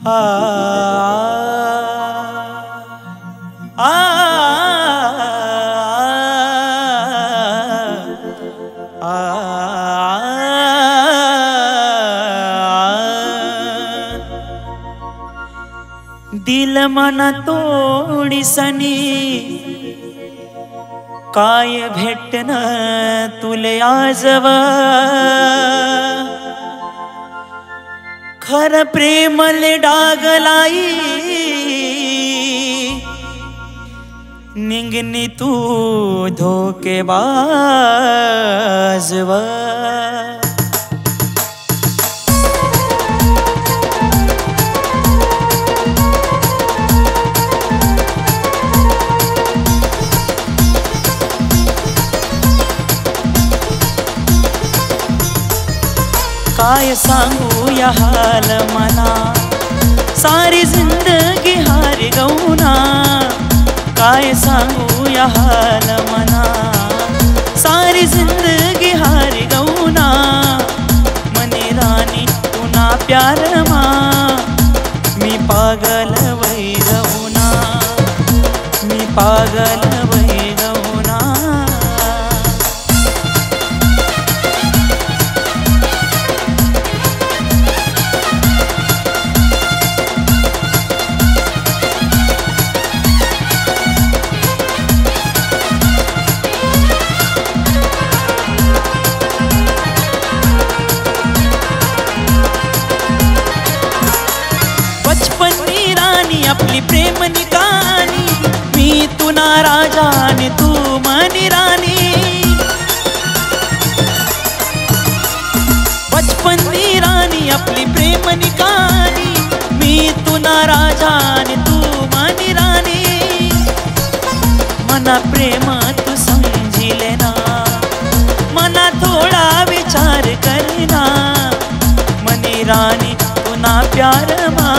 आ आ दिल मन तोडिसनी काय भेटन तुले आजव खर प्रेमले डागलाई निंगनी तू धोकेबाजव काय सांगू या हाल मना सारी जिंदगी हार गौना काय सांगू या हाल मना सारी जिंदगी हार गौना मने रानी तुना प्यार मा मी पागल वै गौना मी पागल वै गौना आपली प्रेम निकानी मी तुना राजा आणि तू मनी राणी बचपन राणी आपली प्रेम निकानी मी तुना राजा आणि तू मनी राणी मना प्रेम तू समजिले ना मना थोडा विचार करना मनी राणी तुना प्यार मा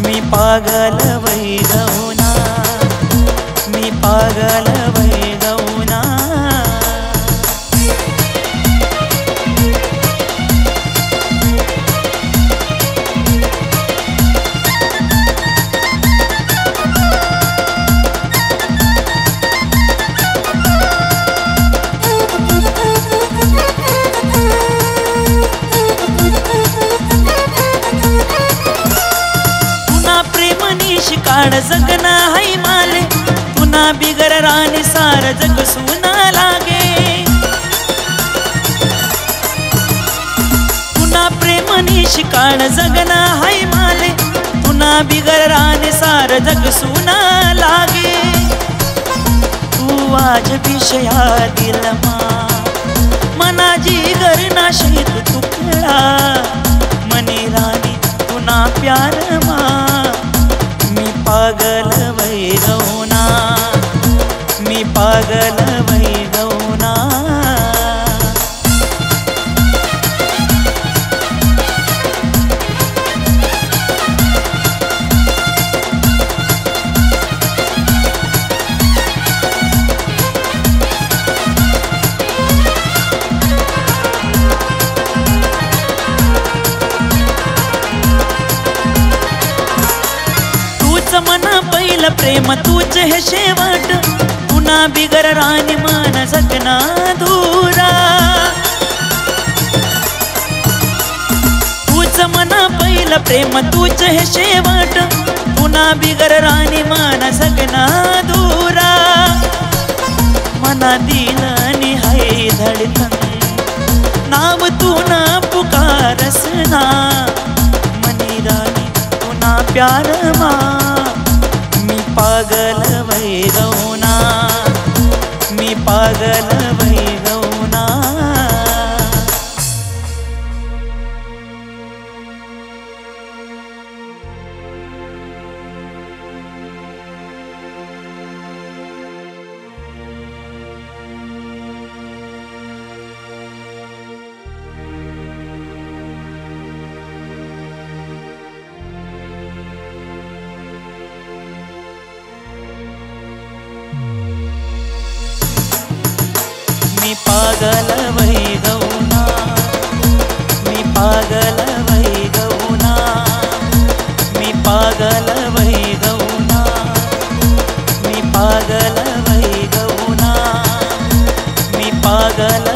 मी पागल वै गौना मी पागल वै गौना काढ जगना है माले तुना बिगर राणी सार जग सुना लागे तुना प्रेमनी शिकाण जगना है माले तुना बिगर राणी सार जग सुना लागे तू आज विषया दिल मा मना जीगर ना शहीद तुकडा मनी राणी तुना प्यार मा पागल वै गौना मी पागल वै गौना मना पहिल प्रेम तूच हे शेवट पुन्हा बिगर राणी मान जगना धुरा तूच मना पहिल प्रेम तूच हे शेवट पुन्हा बिगर राणी मान जगना धुरा मना दिल निहाय धडकन नाव तू ना पुकारसना मनी राणी तुना प्यार मा पागल वै गौना मी पागल वै गौना पागल वही गौना, मी पागल वही गौना, मी पागल